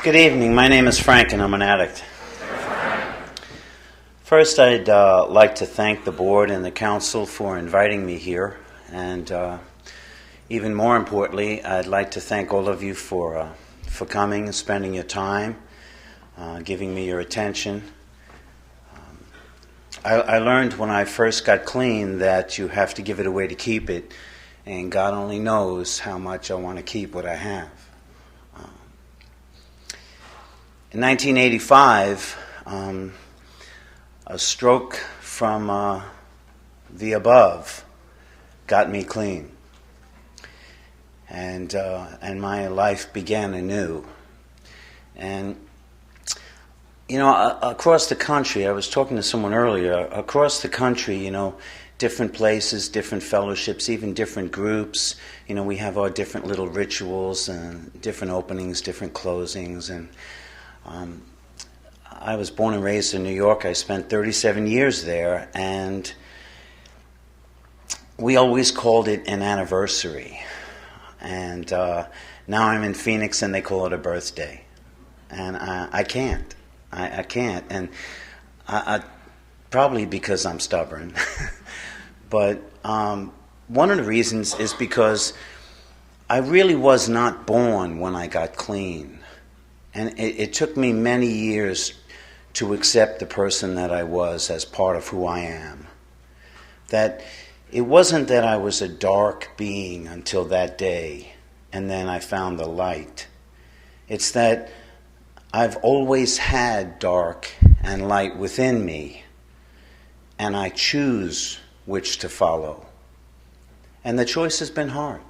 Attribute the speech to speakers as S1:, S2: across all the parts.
S1: Good evening. My name is Frank, and I'm an addict. First, I'd like to thank the board and the council for inviting me here, and even more importantly, I'd like to thank all of you for coming and spending your time, giving me your attention. I learned when I first got clean that you have to give it away to keep it, and God only knows how much I want to keep what I have. In 1985, a stroke from the above got me clean, and my life began anew. And you know, across the country, I was talking to someone earlier. Across the country, you know, different places, different fellowships, even different groups. You know, we have our different little rituals and different openings, different closings, and I was born and raised in New York. I spent 37 years there, and we always called it an anniversary. And now I'm in Phoenix, and they call it a birthday. And I can't. I can't. And I probably because I'm stubborn. But one of the reasons is because I really was not born when I got clean. And it took me many years to accept the person that I was as part of who I am. That it wasn't that I was a dark being until that day, and then I found the light. It's that I've always had dark and light within me, and I choose which to follow. And the choice has been hard.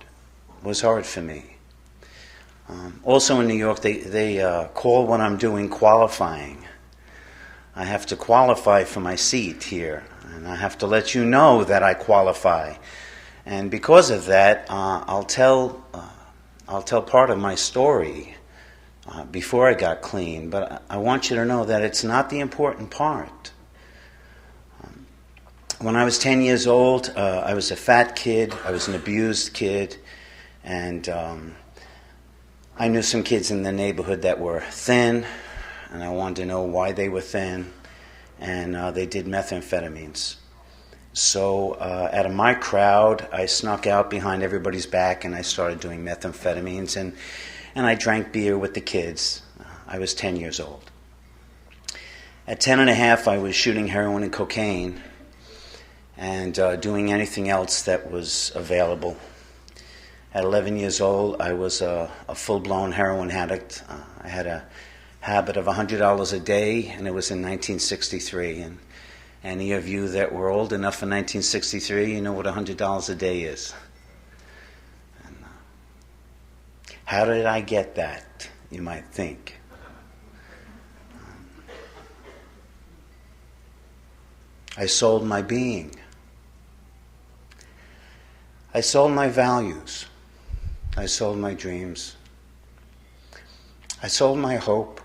S1: It was hard for me. Also in New York, they call what I'm doing qualifying. I have to qualify for my seat here, and I have to let you know that I qualify. And because of that, I'll tell part of my story before I got clean. But I want you to know that it's not the important part. When I was 10 years old, I was a fat kid. I was an abused kid, and I knew some kids in the neighborhood that were thin, and I wanted to know why they were thin, and they did methamphetamines. So out of my crowd, I snuck out behind everybody's back, and I started doing methamphetamines, and I drank beer with the kids. I was 10 years old. At 10 and a half, I was shooting heroin and cocaine, and doing anything else that was available. At 11 years old, I was a full-blown heroin addict. I had a habit of $100 a day, and it was in 1963. And any of you that were old enough in 1963, you know what $100 a day is. And, how did I get that, you might think? I sold my being. I sold my values. I sold my dreams. I sold my hope.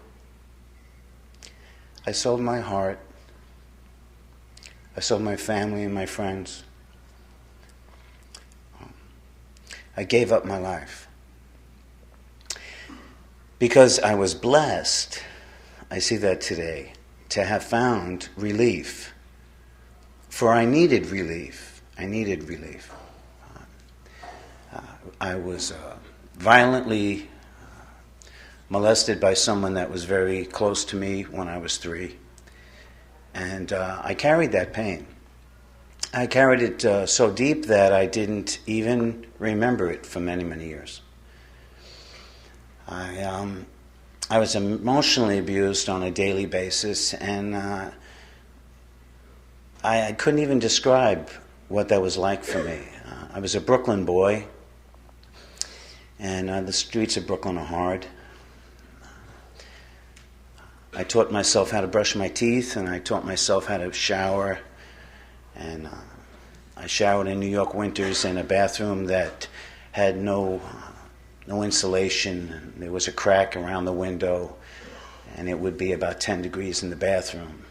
S1: I sold my heart. I sold my family and my friends. I gave up my life. Because I was blessed, I see that today, to have found relief. For I needed relief. I needed relief. I was violently molested by someone that was very close to me when I was 3. And I carried that pain. I carried it so deep that I didn't even remember it for many, many years. I was emotionally abused on a daily basis, and I couldn't even describe what that was like for me. I was a Brooklyn boy. And the streets of Brooklyn are hard. I taught myself how to brush my teeth, and I taught myself how to shower. And I showered in New York winters in a bathroom that had no insulation. And there was a crack around the window, and it would be about 10 degrees in the bathroom.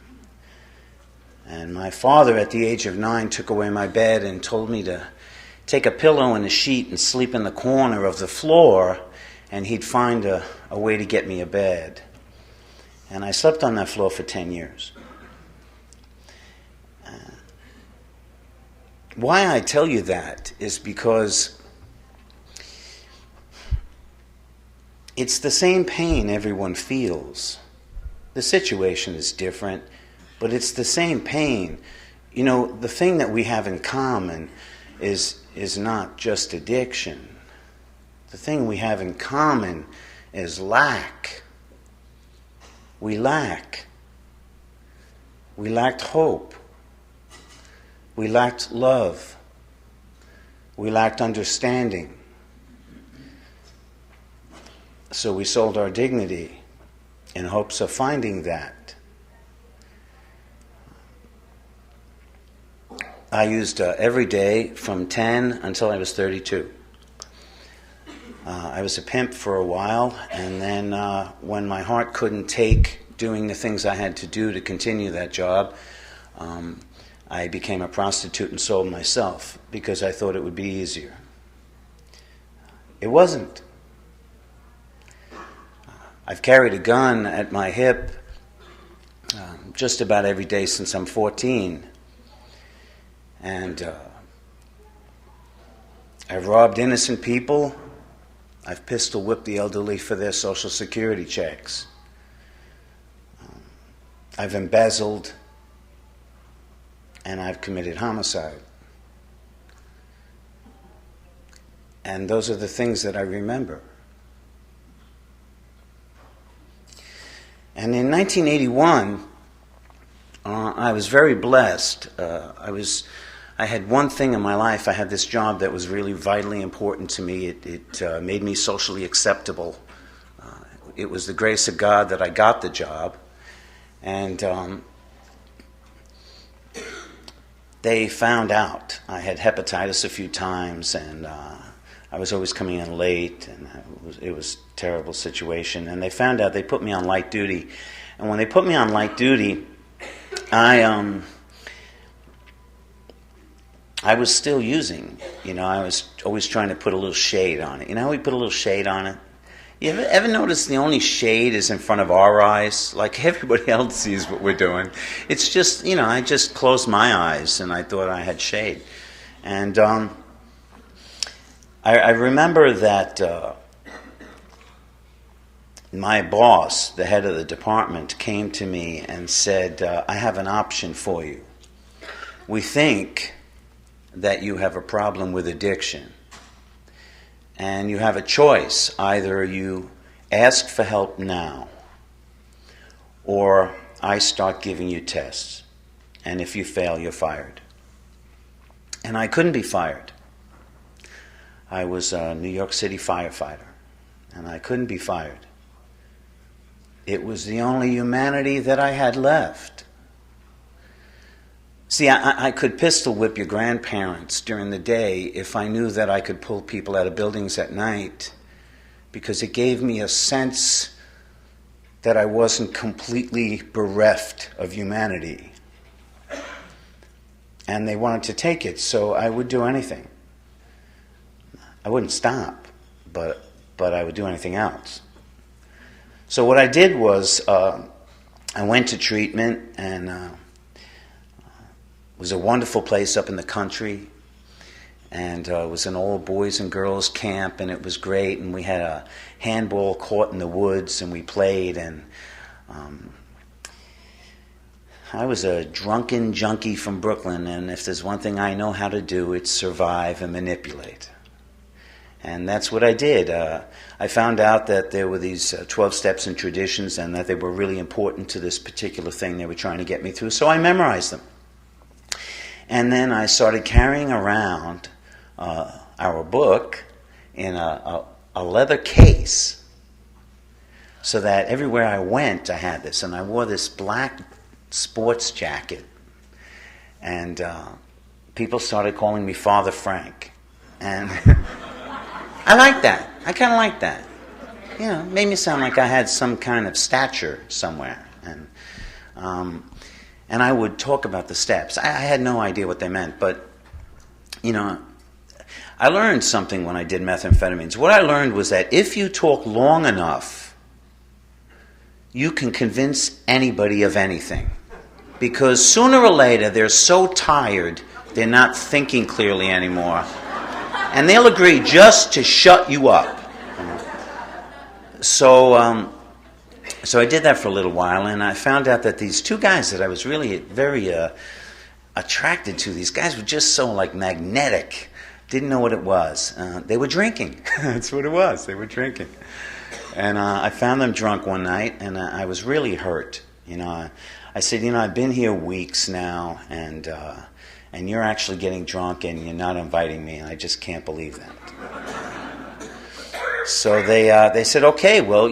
S1: And my father, at the age of 9, took away my bed and told me to take a pillow and a sheet and sleep in the corner of the floor and he'd find a way to get me a bed. And I slept on that floor for 10 years. Why I tell you that is because it's the same pain everyone feels. The situation is different, but it's the same pain. You know, the thing that we have in common is not just addiction. The thing we have in common is lack. We lack. We lacked hope. We lacked love. We lacked understanding. So we sold our dignity in hopes of finding that. I used every day from 10 until I was 32. I was a pimp for a while, and then when my heart couldn't take doing the things I had to do to continue that job, I became a prostitute and sold myself because I thought it would be easier. It wasn't. I've carried a gun at my hip just about every day since I'm 14. And I've robbed innocent people. I've pistol whipped the elderly for their Social Security checks. I've embezzled, and I've committed homicide. And those are the things that I remember. And in 1981, I was very blessed. I had one thing in my life. I had this job that was really vitally important to me. It made me socially acceptable. It was the grace of God that I got the job. And they found out I had hepatitis a few times, and I was always coming in late, and it was a terrible situation. And they found out. They put me on light duty. And when they put me on light duty, I was still using. You know, I was always trying to put a little shade on it. You know how we put a little shade on it? You ever notice the only shade is in front of our eyes? Like everybody else sees what we're doing. It's just, you know, I just closed my eyes and I thought I had shade. And I remember that my boss, the head of the department, came to me and said, I have an option for you. We think that you have a problem with addiction. And you have a choice. Either you ask for help now, or I start giving you tests. And if you fail, you're fired. And I couldn't be fired. I was a New York City firefighter, and I couldn't be fired. It was the only humanity that I had left. See, I could pistol whip your grandparents during the day if I knew that I could pull people out of buildings at night, because it gave me a sense that I wasn't completely bereft of humanity. And they wanted to take it, so I would do anything. I wouldn't stop, but I would do anything else. So what I did was I went to treatment, and it was a wonderful place up in the country, and it was an all boys and girls camp, and it was great, and we had a handball court in the woods, and we played, and I was a drunken junkie from Brooklyn, and if there's one thing I know how to do, it's survive and manipulate. And that's what I did. I found out that there were these 12 steps and traditions, and that they were really important to this particular thing they were trying to get me through, so I memorized them. And then I started carrying around our book in a leather case, so that everywhere I went I had this. And I wore this black sports jacket, and people started calling me Father Frank. And I like that. I kind of like that. You know, it made me sound like I had some kind of stature somewhere. And I would talk about the steps. I had no idea what they meant, but, you know, I learned something when I did methamphetamines. What I learned was that if you talk long enough, you can convince anybody of anything. Because sooner or later, they're so tired, they're not thinking clearly anymore. And they'll agree just to shut you up. So I did that for a little while, and I found out that these two guys that I was really very attracted to, these guys were just so like magnetic. Didn't know what it was. They were drinking. That's what it was. They were drinking. And I found them drunk one night, and I was really hurt. I said, I've been here weeks now, and you're actually getting drunk, and you're not inviting me, and I just can't believe that. So they said, okay, well,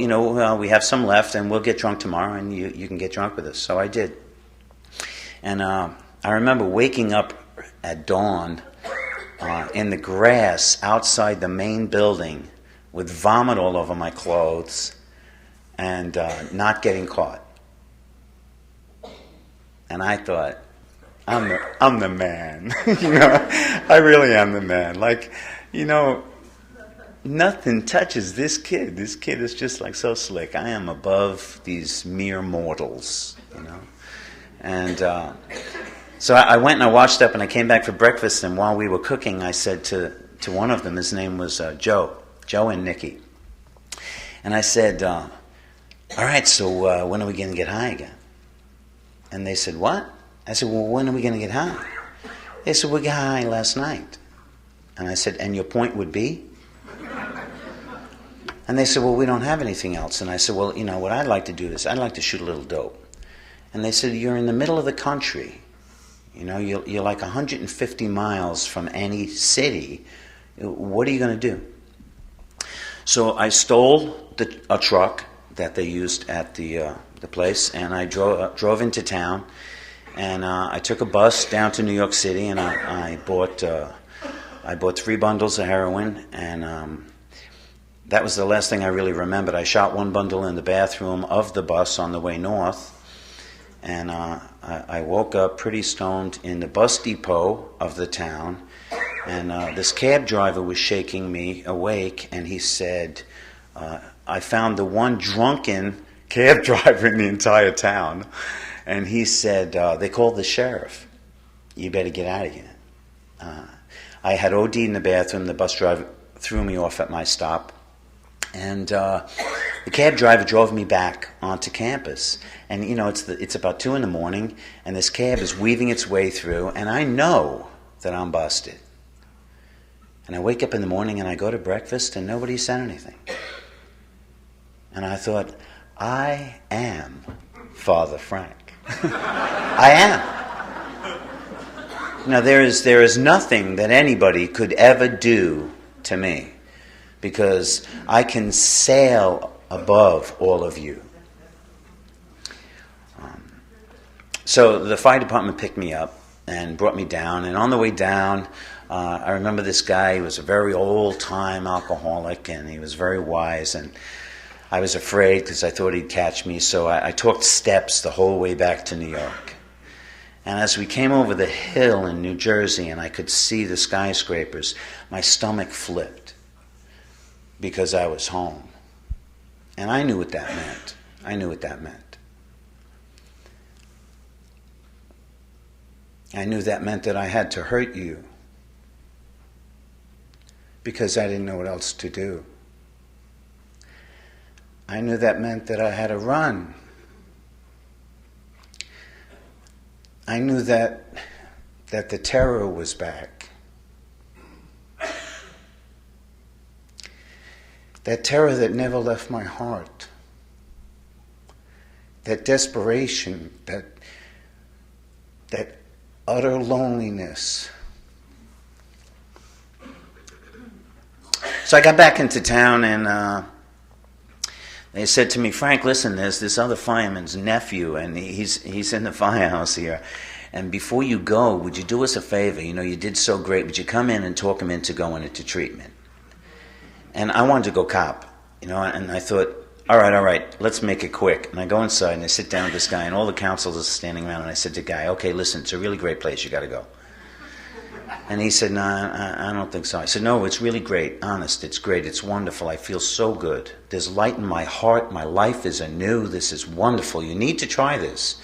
S1: we have some left, and we'll get drunk tomorrow, and you can get drunk with us. So I did. And I remember waking up at dawn in the grass outside the main building with vomit all over my clothes and not getting caught. And I thought, I'm the man. I really am the man. Like, nothing touches this kid. This kid is just like so slick. I am above these mere mortals, And so I went and I washed up and I came back for breakfast, and while we were cooking, I said to one of them, his name was Joe and Nikki. And I said, all right, so when are we going to get high again? And they said, what? I said, well, when are we going to get high? They said, we got high last night. And I said, and your point would be? And they said, well, we don't have anything else. And I said, well, what I'd like to do is I'd like to shoot a little dope. And they said, you're in the middle of the country. You're like 150 miles from any city. What are you going to do? So I stole a truck that they used at the place, and I drove into town, and I took a bus down to New York City, and I bought 3 bundles of heroin, and that was the last thing I really remembered. I shot one bundle in the bathroom of the bus on the way north, and I woke up pretty stoned in the bus depot of the town, and this cab driver was shaking me awake, and he said, I found the one drunken cab driver in the entire town, and he said, they called the sheriff. You better get out of here. I had OD'd in the bathroom. The bus driver threw me off at my stop, and the cab driver drove me back onto campus. And it's about 2 a.m, and this cab is weaving its way through, and I know that I'm busted. And I wake up in the morning and I go to breakfast, and nobody said anything. And I thought, I am Father Frank. I am. Now there is nothing that anybody could ever do to me, because I can sail above all of you. So the fire department picked me up and brought me down, and on the way down, I remember this guy. He was a very old-time alcoholic, and he was very wise, and I was afraid because I thought he'd catch me, so I took steps the whole way back to New York. And as we came over the hill in New Jersey and I could see the skyscrapers, my stomach flipped because I was home. And I knew what that meant. I knew what that meant. I knew that meant that I had to hurt you because I didn't know what else to do. I knew that meant that I had to run. I knew that the terror was back. That terror that never left my heart. That desperation, that utter loneliness. So I got back into town, and they said to me, Frank, listen, there's this other fireman's nephew, and he's in the firehouse here. And before you go, would you do us a favor? You did so great. Would you come in and talk him into going into treatment? And I wanted to go cop, and I thought, all right, let's make it quick. And I go inside, and I sit down with this guy, and all the counselors are standing around, and I said to the guy, okay, listen, it's a really great place. You got to go. And he said, no, I don't think so. I said, no, it's really great. Honest, it's great. It's wonderful. I feel so good. There's light in my heart. My life is anew. This is wonderful. You need to try this.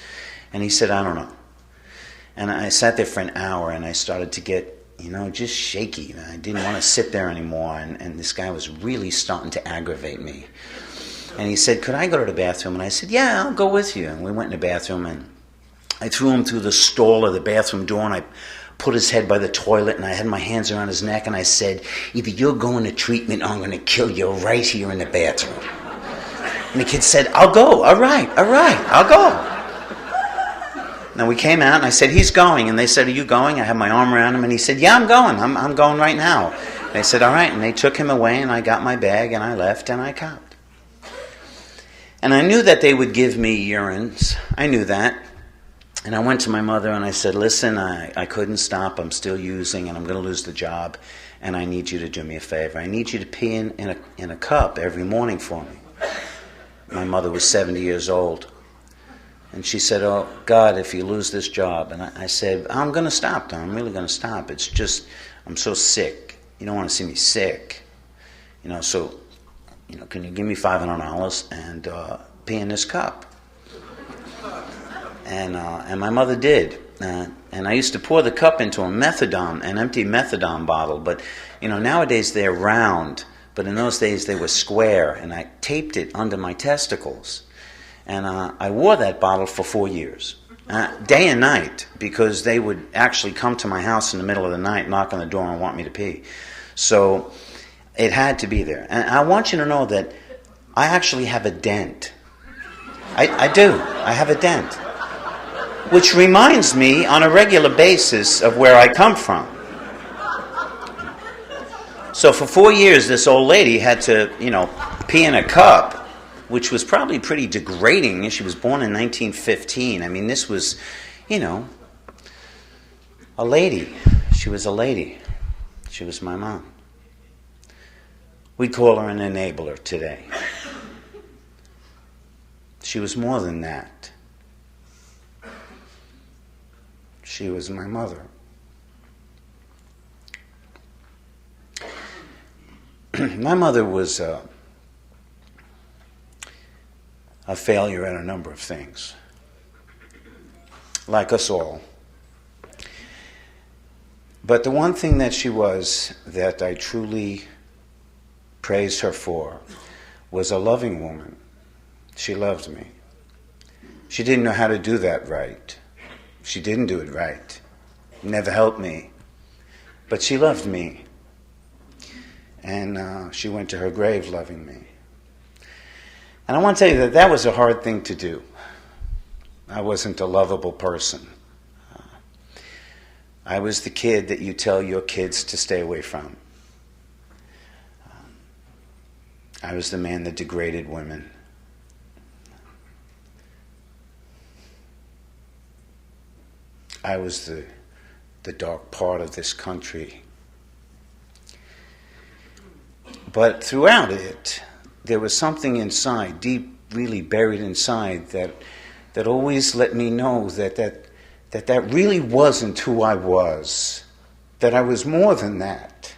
S1: And he said, I don't know. And I sat there for an hour, and I started to get, just shaky. I didn't want to sit there anymore, and this guy was really starting to aggravate me. And he said, could I go to the bathroom? And I said, yeah, I'll go with you. And we went in the bathroom, and I threw him through the stall of the bathroom door, and I put his head by the toilet, and I had my hands around his neck, and I said, either you're going to treatment or I'm going to kill you right here in the bathroom. And the kid said, I'll go. All right, I'll go. Now we came out, and I said, he's going. And they said, are you going? I had my arm around him, and he said, yeah, I'm going. I'm going right now. They said, all right. And they took him away, and I got my bag, and I left, and I copped. And I knew that they would give me urines. I knew that. And I went to my mother, and I said, listen, I couldn't stop. I'm still using, and I'm going to lose the job. And I need you to do me a favor. I need you to pee in a cup every morning for me. My mother was 70 years old. And she said, oh, God, if you lose this job. And I said, I'm going to stop, Tom. I'm really going to stop. It's just, I'm so sick. You don't want to see me sick. So, can you give me $500 and pee in this cup? And my mother did. And I used to pour the cup into an empty methadone bottle. But, nowadays they're round. But in those days they were square. And I taped it under my testicles. And I wore that bottle for 4 years, day and night, because they would actually come to my house in the middle of the night, knock on the door, and want me to pee. So it had to be there. And I want you to know that I actually have a dent. I do. I have a dent. Which reminds me on a regular basis of where I come from. So for 4 years, this old lady had to, pee in a cup, which was probably pretty degrading. She was born in 1915. I mean, this was, a lady. She was a lady. She was my mom. We'd call her an enabler today. She was more than that. She was my mother. My mother was a failure at a number of things, like us all. But the one thing that she was that I truly praised her for was a loving woman. She loved me. She didn't know how to do that right. She didn't do it right. Never helped me. But she loved me. And she went to her grave loving me. And I want to tell you that was a hard thing to do. I wasn't a lovable person. I was the kid that you tell your kids to stay away from. I was the man that degraded women. I was the dark part of this country. But throughout it, there was something inside, deep, really buried inside, that always let me know that really wasn't who I was, that I was more than that,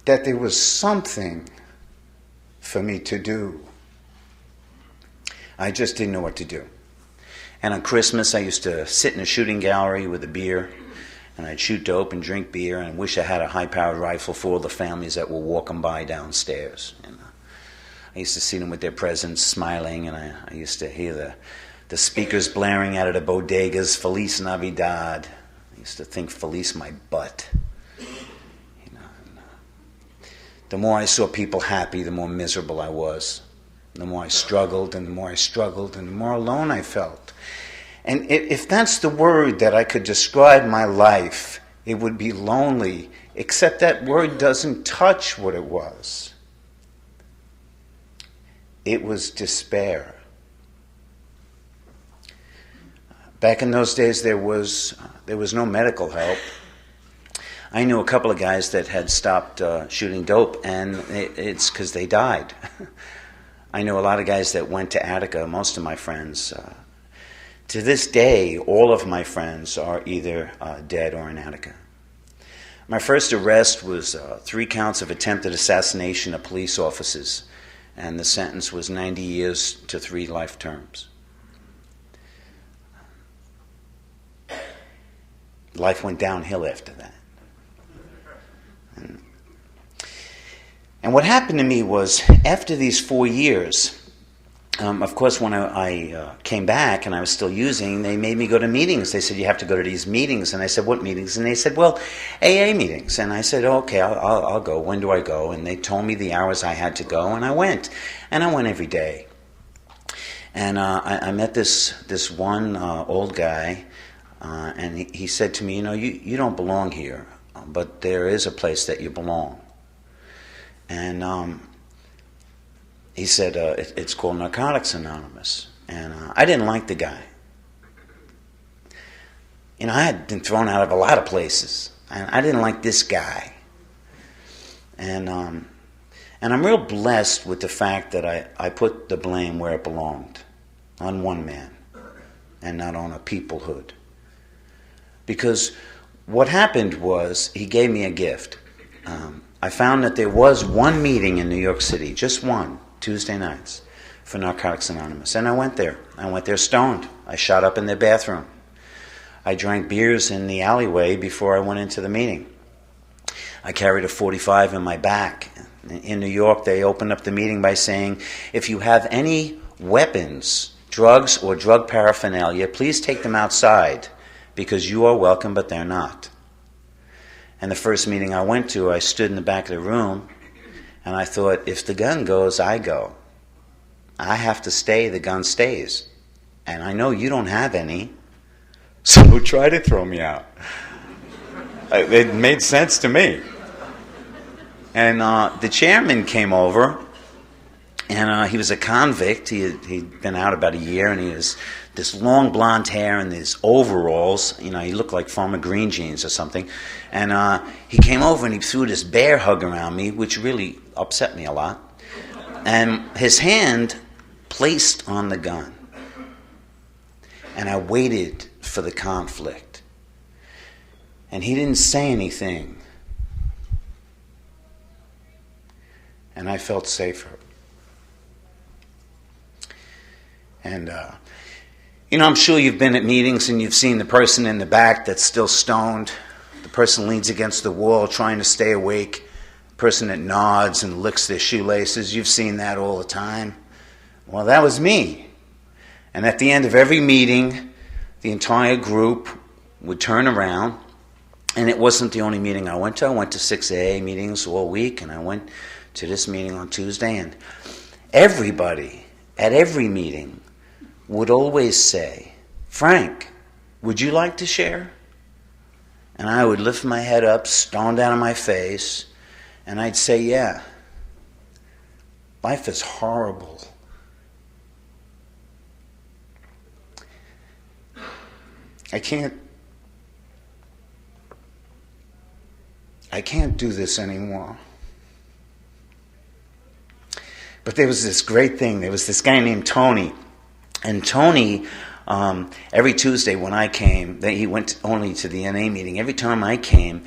S1: that there was something for me to do. I just didn't know what to do. And on Christmas, I used to sit in a shooting gallery with a beer, and I'd shoot dope and drink beer and wish I had a high-powered rifle for all the families that were walking by downstairs. And I used to see them with their presents, smiling, and I used to hear the speakers blaring out of the bodegas, Feliz Navidad. I used to think, Feliz my butt. The more I saw people happy, the more miserable I was. The more I struggled, and the more I struggled, and the more alone I felt. And if that's the word that I could describe my life, it would be lonely, except that word doesn't touch what it was. It was despair. Back in those days, there was no medical help. I knew a couple of guys that had stopped shooting dope, and it's because they died. I know a lot of guys that went to Attica, most of my friends, To this day, all of my friends are either dead or in Attica. My first arrest was 3 counts of attempted assassination of police officers, and the sentence was 90 years to 3 life terms. Life went downhill after that. And what happened to me was, after these 4 years, of course, when I came back and I was still using, they made me go to meetings. They said, you have to go to these meetings. And I said, what meetings? And they said, well, AA meetings. And I said, oh, okay, I'll go. When do I go? And they told me the hours I had to go, and I went. And I went every day. And I met this one old guy, and he said to me, you don't belong here, but there is a place that you belong. And he said, it's called Narcotics Anonymous. And I didn't like the guy. I had been thrown out of a lot of places, and I didn't like this guy. And I'm real blessed with the fact that I put the blame where it belonged, on one man, and not on a peoplehood. Because what happened was, he gave me a gift. I found that there was one meeting in New York City, just one, Tuesday nights, for Narcotics Anonymous. And I went there. I went there stoned. I shot up in their bathroom. I drank beers in the alleyway before I went into the meeting. I carried a .45 in my back. In New York, they opened up the meeting by saying, if you have any weapons, drugs, or drug paraphernalia, please take them outside, because you are welcome, but they're not. And the first meeting I went to, I stood in the back of the room, and I thought, if the gun goes, I go. I have to stay, the gun stays. And I know you don't have any, so try to throw me out. It made sense to me. And the chairman came over, and he was a convict. He'd been out about a year, and he has this long blonde hair and these overalls. He looked like Farmer Green jeans or something. And he came over and he threw this bear hug around me, which really upset me a lot. And his hand placed on the gun. And I waited for the conflict. And he didn't say anything. And I felt safer. And, I'm sure you've been at meetings and you've seen the person in the back that's still stoned. The person leans against the wall trying to stay awake. The person that nods and licks their shoelaces. You've seen that all the time. Well, that was me. And at the end of every meeting, the entire group would turn around. And it wasn't the only meeting I went to. I went to 6 AA meetings all week, and I went to this meeting on Tuesday. And everybody at every meeting would always say, Frank, would you like to share? And I would lift my head up, stoned out of my face, and I'd say, yeah. Life is horrible. I can't do this anymore. But there was this great thing. There was this guy named Tony. And Tony, every Tuesday when I came, he went only to the NA meeting. Every time I came,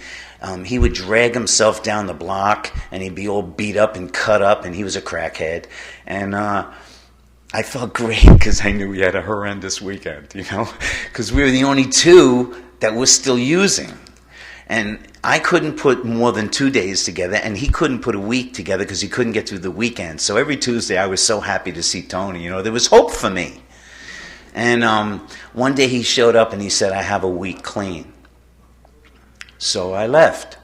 S1: he would drag himself down the block, and he'd be all beat up and cut up, and he was a crackhead. And I felt great because I knew he had a horrendous weekend, because we were the only two that were still using. And I couldn't put more than 2 days together, and he couldn't put a week together because he couldn't get through the weekend. So every Tuesday I was so happy to see Tony. There was hope for me. And one day he showed up and he said, I have a week clean. So I left.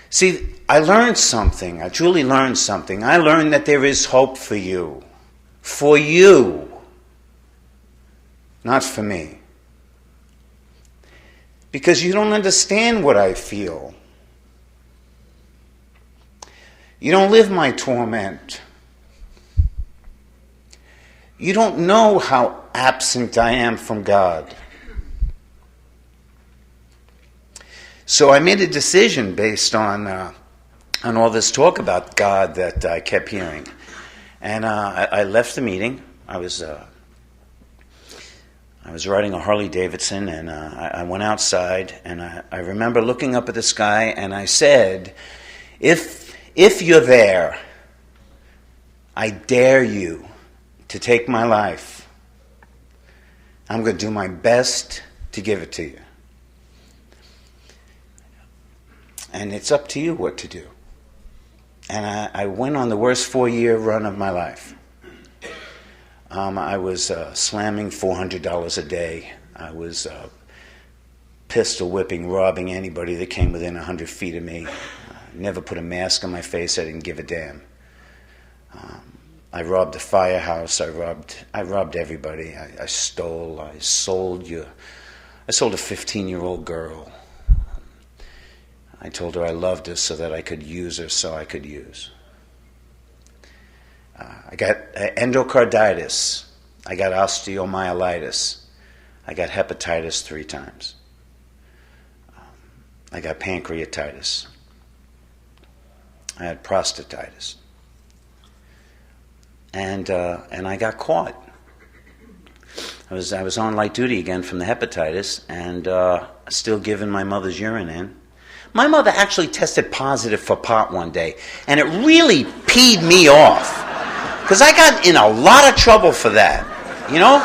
S1: See, I learned something. I truly learned something. I learned that there is hope for you. For you. Not for me. Because you don't understand what I feel. You don't live my torment. You don't know how absent I am from God. So I made a decision based on all this talk about God that I kept hearing. And I left the meeting. I was I was riding a Harley Davidson, and I went outside, and I remember looking up at the sky, and I said, if you're there, I dare you to take my life. I'm going to do my best to give it to you. And it's up to you what to do. And I went on the worst 4-year run of my life. I was slamming $400 a day. I was pistol whipping, robbing anybody that came within 100 feet of me. Never put a mask on my face. I didn't give a damn. I robbed a firehouse. I robbed everybody. I stole. I sold a 15-year-old girl. I told her I loved her so that I could use her so I could use. I got endocarditis. I got osteomyelitis. I got hepatitis 3 times. I got pancreatitis. I had prostatitis. And I got caught. I was on light duty again from the hepatitis, and still giving my mother's urine in. My mother actually tested positive for pot one day, and it really peed me off. Because I got in a lot of trouble for that, you know?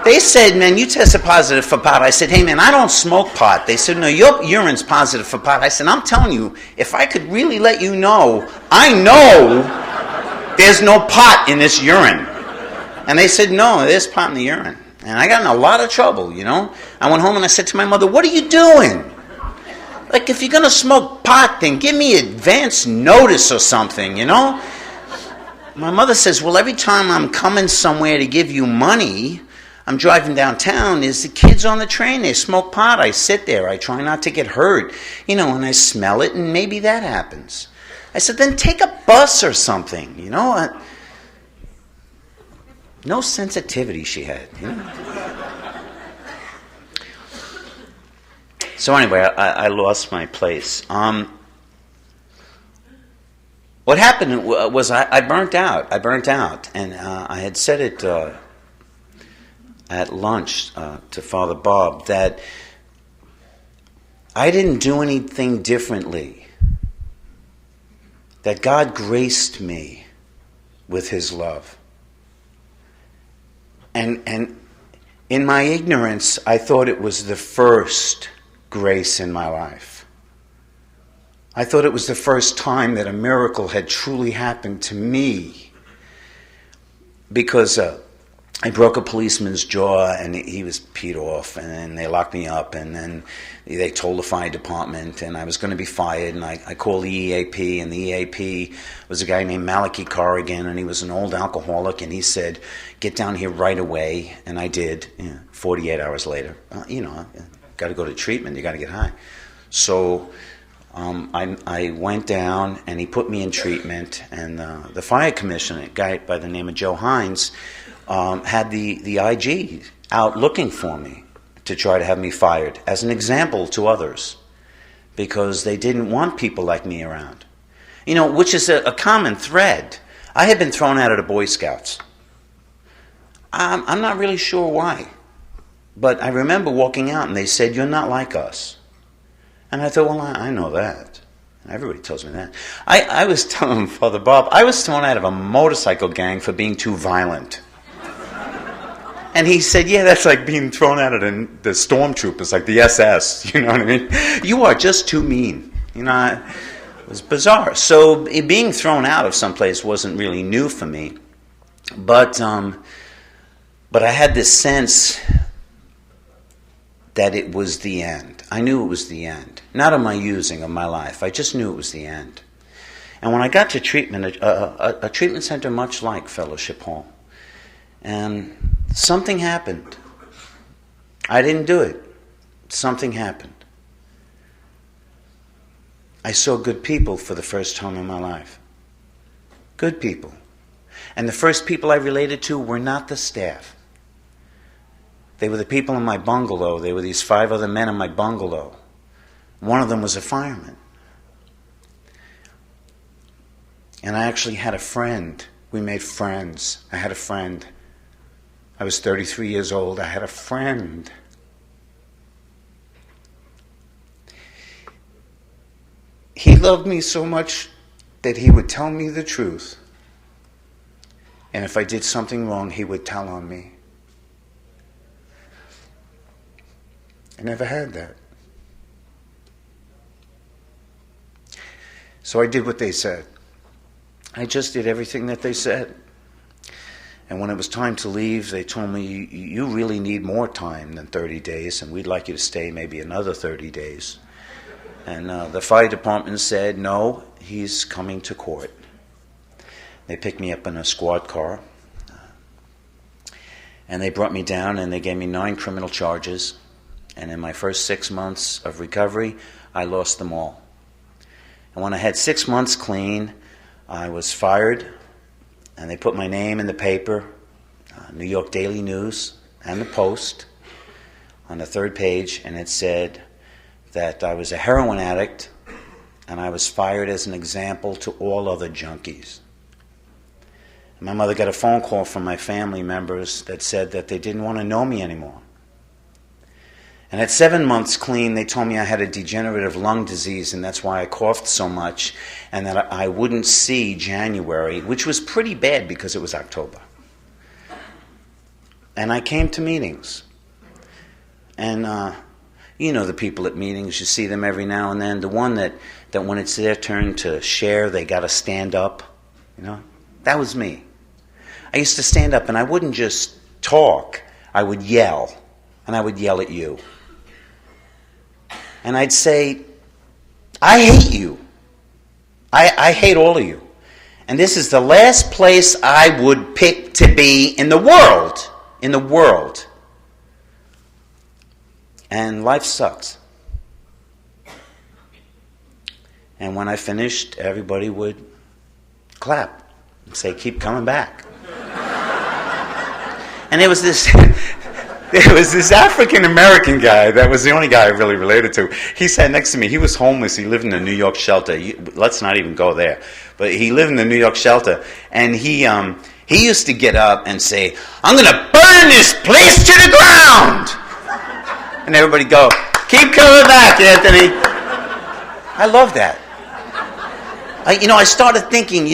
S1: They said, man, you tested positive for pot. I said, hey, man, I don't smoke pot. They said, no, your urine's positive for pot. I said, I'm telling you, if I could really let you know, I know there's no pot in this urine. And they said, no, there's pot in the urine. And I got in a lot of trouble, you know? I went home and I said to my mother, what are you doing? Like, if you're going to smoke pot, then give me advance notice or something, you know? My mother says, well, every time I'm coming somewhere to give you money, I'm driving downtown, there's the kids on the train, they smoke pot, I sit there, I try not to get hurt, you know, and I smell it, and maybe that happens. I said, then take a bus or something, you know? No sensitivity she had, you know? So anyway, I lost my place. What happened was I burnt out. And I had said it at lunch to Father Bob that I didn't do anything differently. That God graced me with His love. And in my ignorance, I thought it was the first grace in my life. I thought it was the first time that a miracle had truly happened to me, because I broke a policeman's jaw and he was peed off, and then they locked me up, and then they told the fire department, and I was going to be fired, and I called the EAP, and the EAP was a guy named Malachi Corrigan, and he was an old alcoholic, and he said, get down here right away, and I did, 48 hours later. Got to go to treatment, you got to get high. So I went down, and he put me in treatment, and the fire commissioner, a guy by the name of Joe Hines, had the IG out looking for me to try to have me fired as an example to others, because they didn't want people like me around. Which is a common thread. I had been thrown out of the Boy Scouts. I'm not really sure why, but I remember walking out and they said, you're not like us. And I thought, well, I know that. Everybody tells me that. I was telling Father Bob, I was thrown out of a motorcycle gang for being too violent. And he said, yeah, that's like being thrown out of the stormtroopers, like the SS, you know what I mean? You are just too mean. It was bizarre. So being thrown out of someplace wasn't really new for me. But I had this sense that it was the end. I knew it was the end. Not of my using of my life. I just knew it was the end. And when I got to treatment, a treatment center much like Fellowship Hall, and something happened. I didn't do it. Something happened. I saw good people for the first time in my life. Good people. And the first people I related to were not the staff. They were the people in my bungalow. They were these 5 other men in my bungalow. One of them was a fireman. And I actually had a friend. We made friends. I had a friend I was 33 years old. I had a friend. He loved me so much that he would tell me the truth. And if I did something wrong, he would tell on me. I never had that. So I did what they said. I just did everything that they said. And when it was time to leave, they told me, you really need more time than 30 days, and we'd like you to stay maybe another 30 days. And the fire department said, no, he's coming to court. They picked me up in a squad car, and they brought me down, and they gave me 9 criminal charges. And in my first 6 months of recovery, I lost them all. And when I had 6 months clean, I was fired, and they put my name in the paper, New York Daily News and the Post, on the 3rd page, and it said that I was a heroin addict, and I was fired as an example to all other junkies. And my mother got a phone call from my family members that said that they didn't want to know me anymore. And at 7 months clean, they told me I had a degenerative lung disease, and that's why I coughed so much, and that I wouldn't see January, which was pretty bad because it was October. And I came to meetings. And you know the people at meetings, you see them every now and then. The one that when it's their turn to share, they got to stand up. You know, that was me. I used to stand up, and I wouldn't just talk. I would yell, and I would yell at you. And I'd say, I hate you. I hate all of you. And this is the last place I would pick to be in the world. In the world. And life sucks. And when I finished, everybody would clap and say, keep coming back. And there was this African-American guy that was the only guy I really related to. He sat next to me. He was homeless. He lived in a New York shelter. Let's not even go there. But he lived in the New York shelter. And he used to get up and say, I'm going to burn this place to the ground. And everybody go, keep coming back, Anthony. I love that. I started thinking,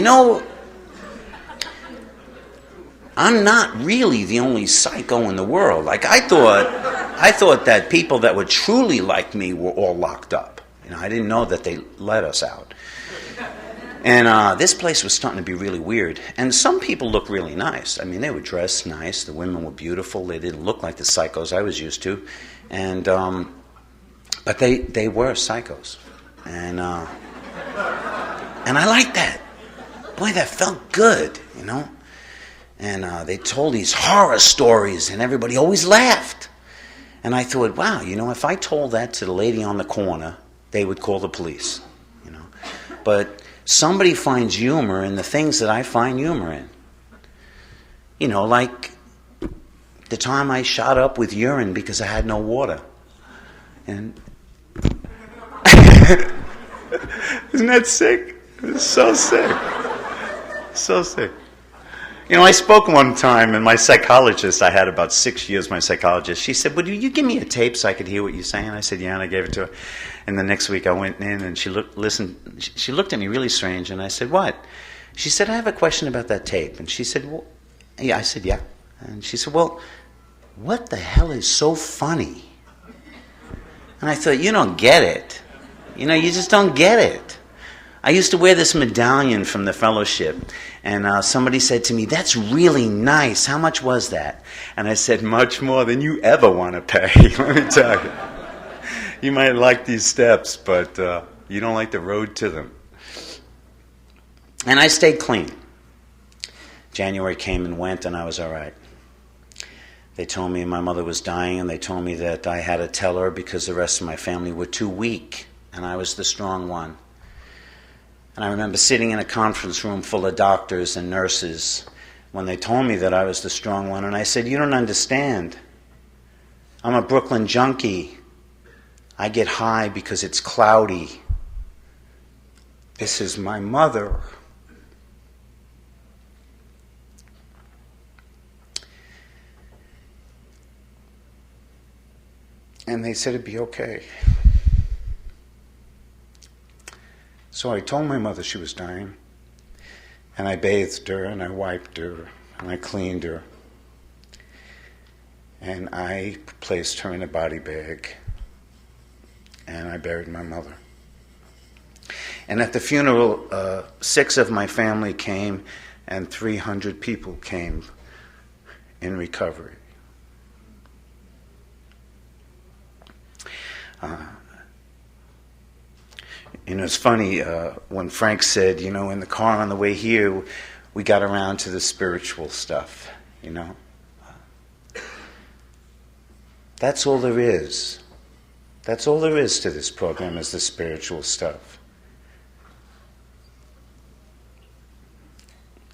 S1: I'm not really the only psycho in the world. Like I thought that people that would truly like me were all locked up. I didn't know that they let us out. And this place was starting to be really weird. And some people looked really nice. I mean, they were dressed nice. The women were beautiful. They didn't look like the psychos I was used to. And but they were psychos. And I liked that. Boy, that felt good, And they told these horror stories, and everybody always laughed. And I thought, wow, if I told that to the lady on the corner, they would call the police. But somebody finds humor in the things that I find humor in. Like the time I shot up with urine because I had no water. And isn't that sick? It's so sick. So sick. I spoke one time, and my psychologist, I had about 6 years, my psychologist, she said, would you give me a tape so I could hear what you're saying? I said, yeah, and I gave it to her. And the next week I went in, and she looked at me really strange, and I said, what? She said, I have a question about that tape. And she said, well, yeah. I said, yeah. And she said, well, what the hell is so funny? And I thought, you don't get it. You just don't get it. I used to wear this medallion from the fellowship, and somebody said to me, that's really nice. How much was that? And I said, much more than you ever want to pay. Let me tell you. You might like these steps, but you don't like the road to them. And I stayed clean. January came and went, and I was all right. They told me my mother was dying, and they told me that I had to tell her because the rest of my family were too weak, and I was the strong one. And I remember sitting in a conference room full of doctors and nurses when they told me that I was the strong one. And I said, you don't understand. I'm a Brooklyn junkie. I get high because it's cloudy. This is my mother. And they said it'd be okay. So I told my mother she was dying, and I bathed her, and I wiped her, and I cleaned her, and I placed her in a body bag, and I buried my mother. And at the funeral, 6 of my family came, and 300 people came in recovery. It's funny, when Frank said, in the car on the way here, we got around to the spiritual stuff, That's all there is. That's all there is to this program, is the spiritual stuff.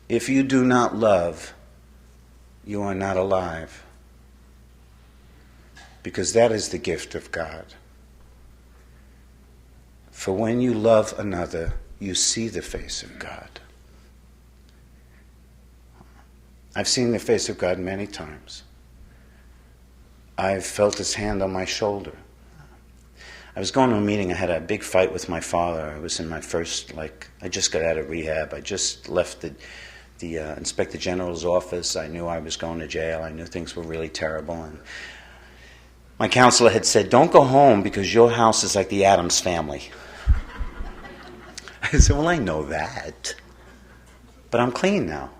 S1: If you do not love, you are not alive. Because that is the gift of God. For when you love another, you see the face of God. I've seen the face of God many times. I've felt His hand on my shoulder. I was going to a meeting. I had a big fight with my father. I was in my first, I just got out of rehab. I just left the Inspector General's office. I knew I was going to jail. I knew things were really terrible. And my counselor had said, don't go home because your house is like the Addams Family. I said, well, I know that. But I'm clean now.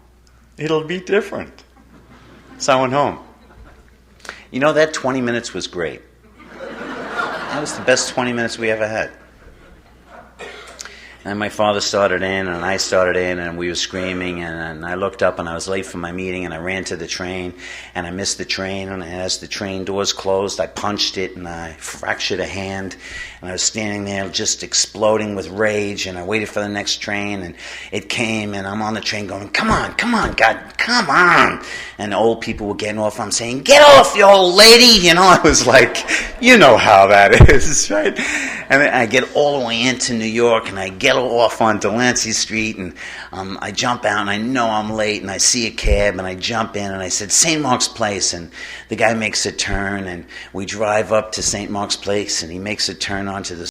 S1: It'll be different. So I went home. That 20 minutes was great. That was the best 20 minutes we ever had. And my father started in, and I started in, and we were screaming, and I looked up, and I was late for my meeting, and I ran to the train, and I missed the train, and as the train doors closed, I punched it, and I fractured a hand, and I was standing there just exploding with rage, and I waited for the next train, and it came, and I'm on the train going, come on, God, come on! And the old people were getting off, I'm saying, get off, you old lady! I was like, you know how that is, right? And I get all the way into New York, and I get off on Delancey Street, and I jump out, and I know I'm late, and I see a cab, and I jump in, and I said, St. Mark's Place, and the guy makes a turn, and we drive up to St. Mark's Place, and he makes a turn onto the